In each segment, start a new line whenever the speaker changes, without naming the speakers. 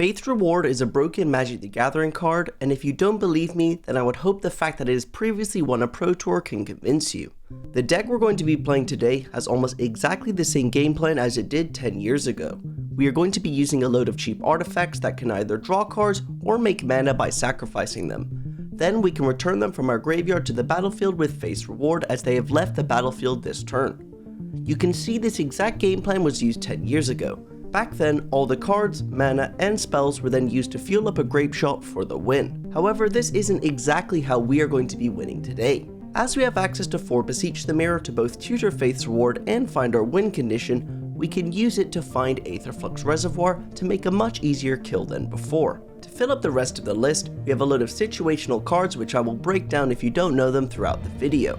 Faith's Reward is a broken Magic the Gathering card, and if you don't believe me, then I would hope the fact that it has previously won a Pro Tour can convince you. The deck we're going to be playing today has almost exactly the same game plan as it did 10 years ago. We are going to be using a load of cheap artifacts that can either draw cards or make mana by sacrificing them. Then we can return them from our graveyard to the battlefield with Faith's Reward as they have left the battlefield this turn. You can see this exact game plan was used 10 years ago. Back then, all the cards, mana, and spells were then used to fuel up a grape shot for the win. However, this isn't exactly how we are going to be winning today. As we have access to 4 Beseech the Mirror to both tutor Faith's Reward and find our win condition, we can use it to find Aetherflux Reservoir to make a much easier kill than before. To fill up the rest of the list, we have a load of situational cards which I will break down if you don't know them throughout the video.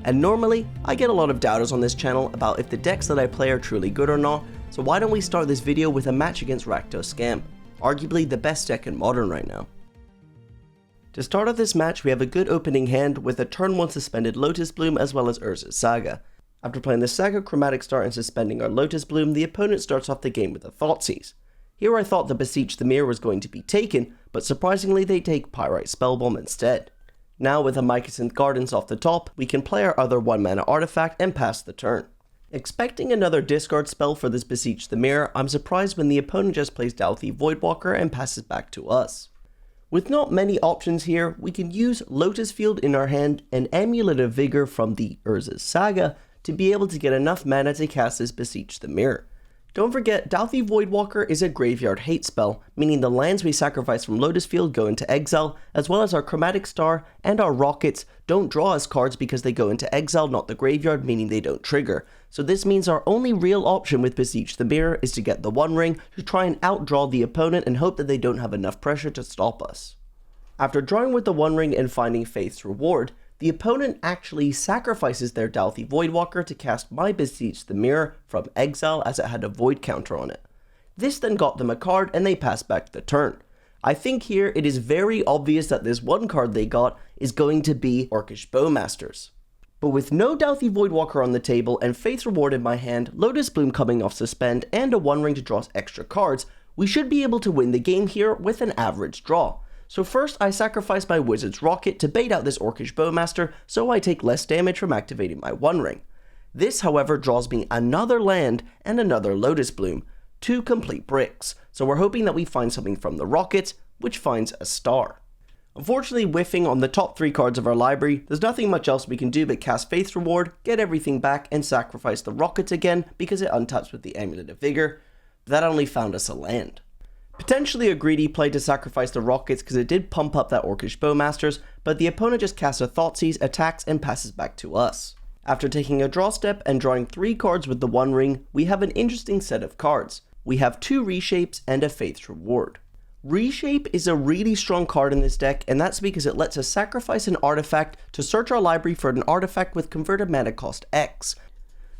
And normally, I get a lot of doubters on this channel about if the decks that I play are truly good or not, so why don't we start this video with a match against Rakdos Scam, arguably the best deck in Modern right now. To start off this match, we have a good opening hand with a turn 1 suspended Lotus Bloom as well as Urza's Saga. After playing the Saga, Chromatic Star, and suspending our Lotus Bloom, the opponent starts off the game with a Thoughtseize. Here I thought the Beseech the Mirror was going to be taken, but surprisingly they take Pyrite Spellbomb instead. Now with a Mycosynth Gardens off the top, we can play our other 1 mana artifact and pass the turn. Expecting another discard spell for this Beseech the Mirror, I'm surprised when the opponent just plays Dauthi Voidwalker and passes back to us. With not many options here, we can use Lotus Field in our hand and Amulet of Vigor from the Urza's Saga to be able to get enough mana to cast this Beseech the Mirror. Don't forget, Dauthi Voidwalker is a graveyard hate spell, meaning the lands we sacrifice from Lotus Field go into exile, as well as our Chromatic Star and our Rockets don't draw us cards because they go into exile, not the graveyard, meaning they don't trigger. So this means our only real option with Beseech the Mirror is to get the One Ring to try and outdraw the opponent and hope that they don't have enough pressure to stop us. After drawing with the One Ring and finding Faith's Reward, the opponent actually sacrifices their Dauthi Voidwalker to cast my Beseech the Mirror from exile as it had a void counter on it. This then got them a card and they pass back the turn. I think here it is very obvious that this one card they got is going to be Orcish Bowmasters. But with no Dauthi Voidwalker on the table and Faith's Reward in my hand, Lotus Bloom coming off suspend, and a One Ring to draw extra cards, we should be able to win the game here with an average draw. So first I sacrifice my Wizard's Rocket to bait out this Orcish Bowmaster so I take less damage from activating my One Ring. This however draws me another land and another Lotus Bloom, 2 complete bricks, so we're hoping that we find something from the Rockets, which finds a star. Unfortunately, whiffing on the top 3 cards of our library, there's nothing much else we can do but cast Faith's Reward, get everything back, and sacrifice the Rockets again because it untaps with the Amulet of Vigor. That only found us a land. Potentially a greedy play to sacrifice the Rockets because it did pump up that Orcish Bowmasters, but the opponent just casts a Thoughtseize, attacks, and passes back to us. After taking a draw step and drawing 3 cards with the One Ring, we have an interesting set of cards. We have 2 Reshapes and a Faith's Reward. Reshape is a really strong card in this deck, and that's because it lets us sacrifice an artifact to search our library for an artifact with converted mana cost X.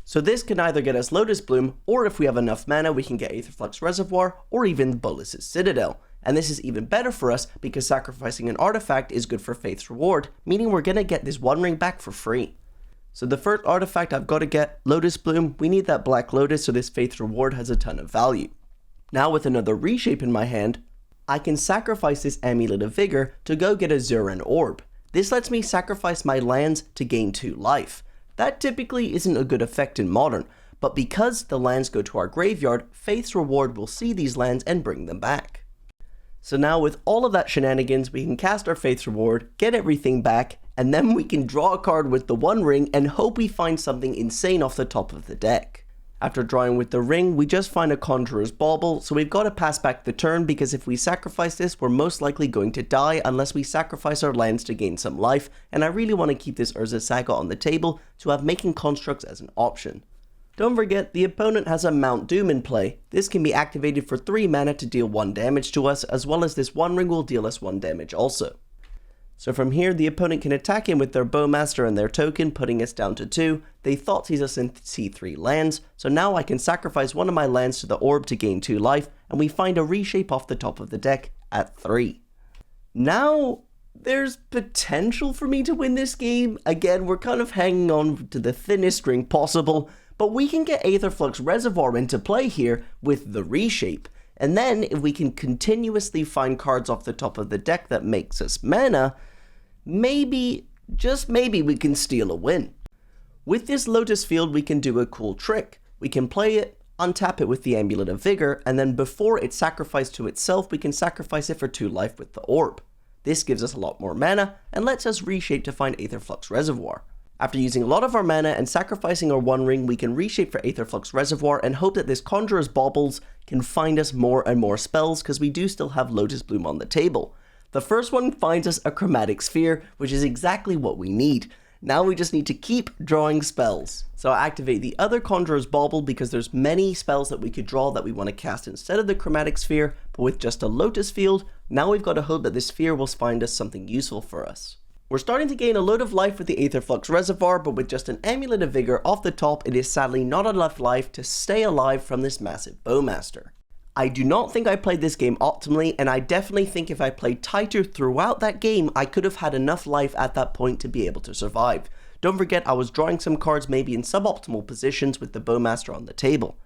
So this can either get us Lotus Bloom, or if we have enough mana we can get Aetherflux Reservoir, or even Bolas's Citadel. And this is even better for us because sacrificing an artifact is good for Faith's Reward, meaning we're gonna get this One Ring back for free. So the first artifact I've got to get, Lotus Bloom. We need that Black Lotus so this Faith's Reward has a ton of value. Now with another Reshape in my hand, I can sacrifice this Amulet of Vigor to go get a Zuran Orb. This lets me sacrifice my lands to gain 2 life. That typically isn't a good effect in Modern, but because the lands go to our graveyard, Faith's Reward will see these lands and bring them back. So now with all of that shenanigans, we can cast our Faith's Reward, get everything back, and then we can draw a card with the One Ring and hope we find something insane off the top of the deck. After drawing with the ring, we just find a Conjurer's Bauble, so we've got to pass back the turn because if we sacrifice this, we're most likely going to die unless we sacrifice our lands to gain some life, and I really want to keep this Urza's Saga on the table to have Making Constructs as an option. Don't forget, the opponent has a Mount Doom in play. This can be activated for 3 mana to deal 1 damage to us, as well as this One Ring will deal us 1 damage also. So from here, the opponent can attack in with their Bowmaster and their token, putting us down to 2. They Thoughtseize us into C3 lands, so now I can sacrifice one of my lands to the orb to gain 2 life, and we find a Reshape off the top of the deck at 3. Now, there's potential for me to win this game. Again, we're kind of hanging on to the thinnest string possible, but we can get Aetherflux Reservoir into play here with the Reshape. And then if we can continuously find cards off the top of the deck that makes us mana, maybe, just maybe, we can steal a win. With this Lotus Field, we can do a cool trick. We can play it, untap it with the Amulet of Vigor, and then before it's sacrificed to itself, we can sacrifice it for 2 life with the Orb. This gives us a lot more mana, and lets us reshape to find Aetherflux Reservoir. After using a lot of our mana and sacrificing our One Ring, we can reshape for Aetherflux Reservoir and hope that this Conjurer's Baubles can find us more and more spells, because we do still have Lotus Bloom on the table. The first one finds us a Chromatic Sphere, which is exactly what we need. Now we just need to keep drawing spells. So I activate the other Conjurer's Bauble because there's many spells that we could draw that we want to cast instead of the Chromatic Sphere, but with just a Lotus Field, now we've got to hope that this sphere will find us something useful for us. We're starting to gain a load of life with the Aetherflux Reservoir, but with just an Amulet of Vigor off the top, it is sadly not enough life to stay alive from this massive Bowmaster. I do not think I played this game optimally, and I definitely think if I played tighter throughout that game, I could have had enough life at that point to be able to survive. Don't forget, I was drawing some cards maybe in suboptimal positions with the Bowmaster on the table.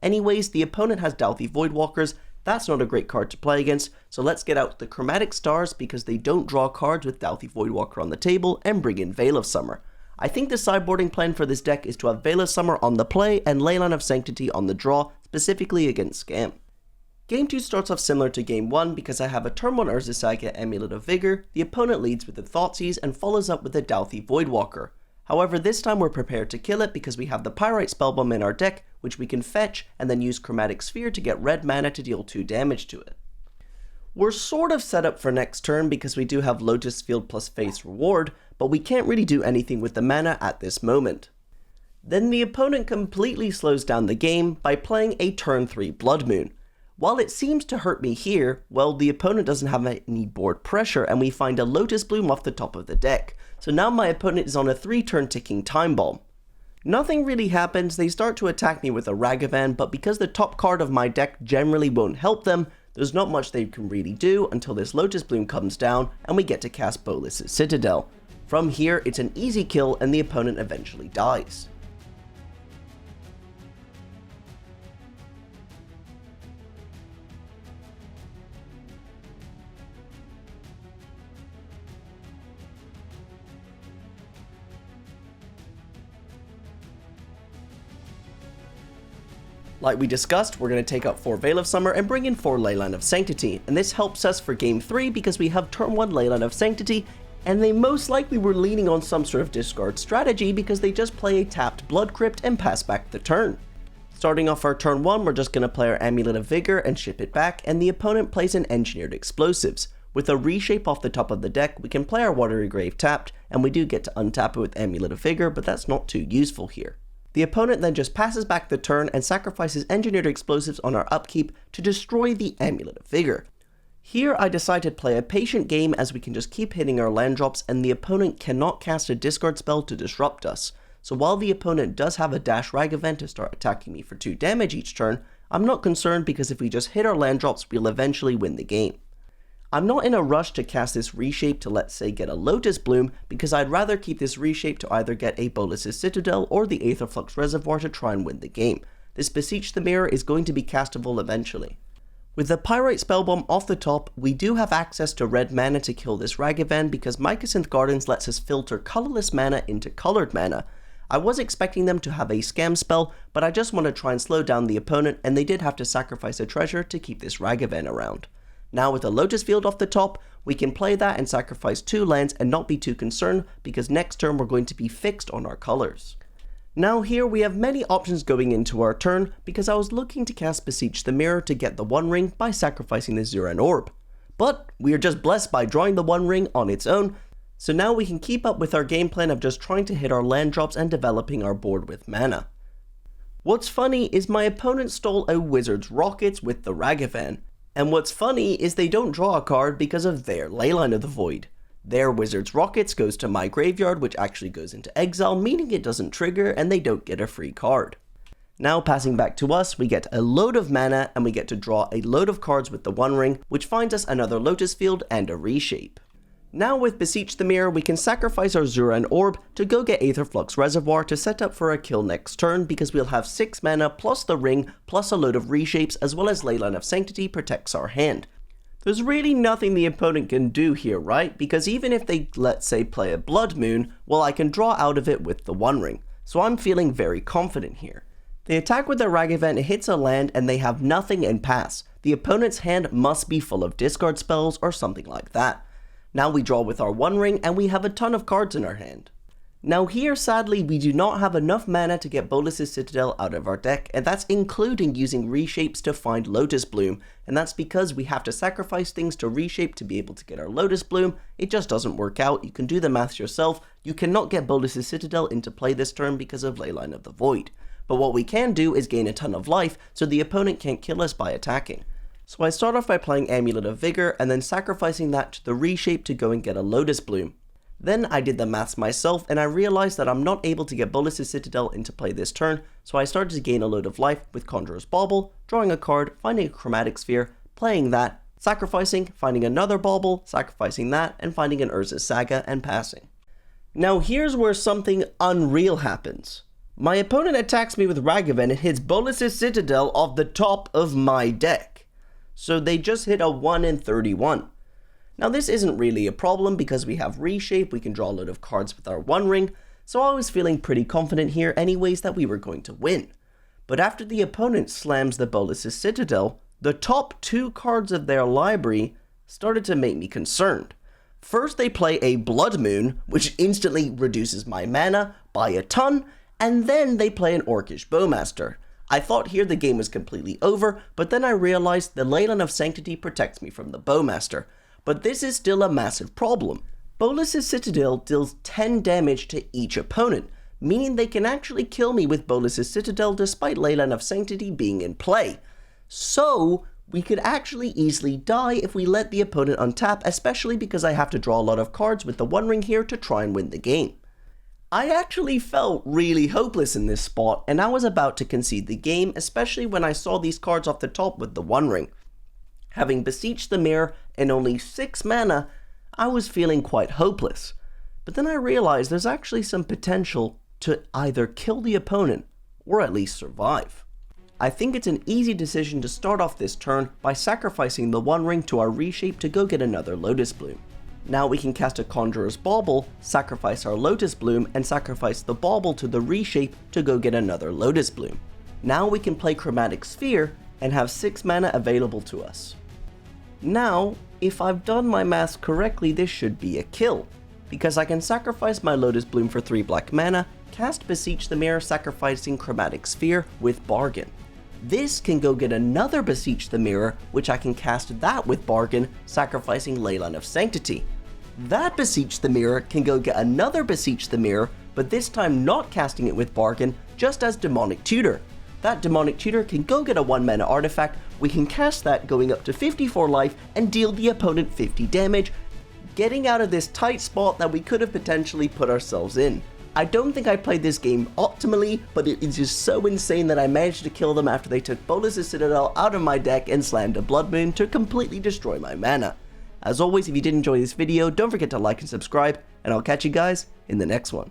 Anyways, the opponent has Dauthi Voidwalkers. That's not a great card to play against, so let's get out the Chromatic Stars because they don't draw cards with Dauthi Voidwalker on the table, and bring in Veil of Summer. I think the sideboarding plan for this deck is to have Veil of Summer on the play and Leyline of Sanctity on the draw, specifically against Scam. Game 2 starts off similar to Game 1 because I have a turn 1 Urza Saga Amulet of Vigor, the opponent leads with the Thoughtseize and follows up with the Dauthi Voidwalker. However, this time we're prepared to kill it because we have the Pyrite Spellbomb in our deck, which we can fetch and then use Chromatic Sphere to get red mana to deal 2 damage to it. We're sort of set up for next turn because we do have Lotus Field plus Faith's Reward, but we can't really do anything with the mana at this moment. Then the opponent completely slows down the game by playing a turn 3 Blood Moon. While it seems to hurt me here, well, the opponent doesn't have any board pressure and we find a Lotus Bloom off the top of the deck. So now my opponent is on a 3-turn ticking Time Bomb. Nothing really happens, they start to attack me with a Ragavan, but because the top card of my deck generally won't help them, there's not much they can really do until this Lotus Bloom comes down and we get to cast Bolas's Citadel. From here, it's an easy kill and the opponent eventually dies. Like we discussed, we're going to take out 4 Veil of Summer and bring in 4 Leyline of Sanctity, and this helps us for Game 3 because we have turn 1 Leyline of Sanctity, and they most likely were leaning on some sort of discard strategy because they just play a tapped Blood Crypt and pass back the turn. Starting off our turn 1, we're just going to play our Amulet of Vigor and ship it back, and the opponent plays an Engineered Explosives. With a reshape off the top of the deck, we can play our Watery Grave tapped, and we do get to untap it with Amulet of Vigor, but that's not too useful here. The opponent then just passes back the turn and sacrifices Engineered Explosives on our upkeep to destroy the Amulet of Vigor. Here I decide to play a patient game as we can just keep hitting our land drops and the opponent cannot cast a discard spell to disrupt us. So while the opponent does have a Dash Ragavan to start attacking me for 2 damage each turn, I'm not concerned because if we just hit our land drops, we'll eventually win the game. I'm not in a rush to cast this reshape to, let's say, get a Lotus Bloom, because I'd rather keep this reshape to either get a Bolas's Citadel or the Aetherflux Reservoir to try and win the game. This Beseech the Mirror is going to be castable eventually. With the Pyrite Spellbomb off the top, we do have access to red mana to kill this Ragavan because Mycosynth Gardens lets us filter colorless mana into colored mana. I was expecting them to have a scam spell, but I just want to try and slow down the opponent, and they did have to sacrifice a treasure to keep this Ragavan around. Now with a Lotus Field off the top, we can play that and sacrifice 2 lands and not be too concerned because next turn we're going to be fixed on our colors. Now here we have many options going into our turn because I was looking to cast Beseech the Mirror to get the One Ring by sacrificing the Zuran Orb. But we are just blessed by drawing the One Ring on its own, so now we can keep up with our game plan of just trying to hit our land drops and developing our board with mana. What's funny is my opponent stole a Wizard's Rockets with the Ragavan. And what's funny is they don't draw a card because of their Leyline of the Void. Their Wizard's Rockets goes to my graveyard, which actually goes into exile, meaning it doesn't trigger and they don't get a free card. Now passing back to us, we get a load of mana and we get to draw a load of cards with the One Ring, which finds us another Lotus Field and a reshape. Now with Beseech the Mirror, we can sacrifice our Zuran Orb to go get Aetherflux Reservoir to set up for a kill next turn, because we'll have 6 mana plus the ring plus a load of reshapes, as well as Leyline of Sanctity protects our hand. There's really nothing the opponent can do here, right? Because even if they, let's say, play a Blood Moon, well, I can draw out of it with the One Ring. So I'm feeling very confident here. They attack with their Ragavan, it hits a land, and they have nothing in pass. The opponent's hand must be full of discard spells or something like that. Now we draw with our One Ring, and we have a ton of cards in our hand. Now here, sadly, we do not have enough mana to get Bolas's Citadel out of our deck, and that's including using reshapes to find Lotus Bloom, and that's because we have to sacrifice things to reshape to be able to get our Lotus Bloom. It just doesn't work out. You can do the maths yourself. You cannot get Bolas's Citadel into play this turn because of Leyline of the Void. But what we can do is gain a ton of life, so the opponent can't kill us by attacking. So I start off by playing Amulet of Vigor, and then sacrificing that to the reshape to go and get a Lotus Bloom. Then I did the maths myself, and I realized that I'm not able to get Bolas's Citadel into play this turn, so I started to gain a load of life with Conjurer's Bauble, drawing a card, finding a Chromatic Sphere, playing that, sacrificing, finding another Bauble, sacrificing that, and finding an Urza's Saga, and passing. Now here's where something unreal happens. My opponent attacks me with Ragavan and hits Bolas's Citadel off the top of my deck. So they just hit a 1 in 31. Now this isn't really a problem because we have reshape, we can draw a load of cards with our One Ring, so I was feeling pretty confident here anyways that we were going to win. But after the opponent slams the Bolas's Citadel, the top 2 cards of their library started to make me concerned. First they play a Blood Moon, which instantly reduces my mana by a ton, and then they play an Orcish Bowmaster. I thought here the game was completely over, but then I realized the Leyline of Sanctity protects me from the Bowmaster. But this is still a massive problem. Bolas's Citadel deals 10 damage to each opponent, meaning they can actually kill me with Bolas's Citadel despite Leyline of Sanctity being in play. So we could actually easily die if we let the opponent untap, especially because I have to draw a lot of cards with the One Ring here to try and win the game. I actually felt really hopeless in this spot, and I was about to concede the game, especially when I saw these cards off the top with the One Ring. Having Beseech the Mirror and only 6 mana, I was feeling quite hopeless. But then I realized there's actually some potential to either kill the opponent, or at least survive. I think it's an easy decision to start off this turn by sacrificing the One Ring to our reshape to go get another Lotus Bloom. Now we can cast a Conjurer's Bauble, sacrifice our Lotus Bloom, and sacrifice the Bauble to the reshape to go get another Lotus Bloom. Now we can play Chromatic Sphere and have 6 mana available to us. Now, if I've done my maths correctly, this should be a kill, because I can sacrifice my Lotus Bloom for 3 black mana, cast Beseech the Mirror sacrificing Chromatic Sphere with Bargain. This can go get another Beseech the Mirror, which I can cast that with Bargain, sacrificing Leyline of Sanctity. That Beseech the Mirror can go get another Beseech the Mirror, but this time not casting it with Bargain, just as Demonic Tutor. That Demonic Tutor can go get a 1 mana artifact, we can cast that going up to 54 life and deal the opponent 50 damage, getting out of this tight spot that we could have potentially put ourselves in. I don't think I played this game optimally, but it is just so insane that I managed to kill them after they took Bolas's Citadel out of my deck and slammed a Blood Moon to completely destroy my mana. As always, if you did enjoy this video, don't forget to like and subscribe, and I'll catch you guys in the next one.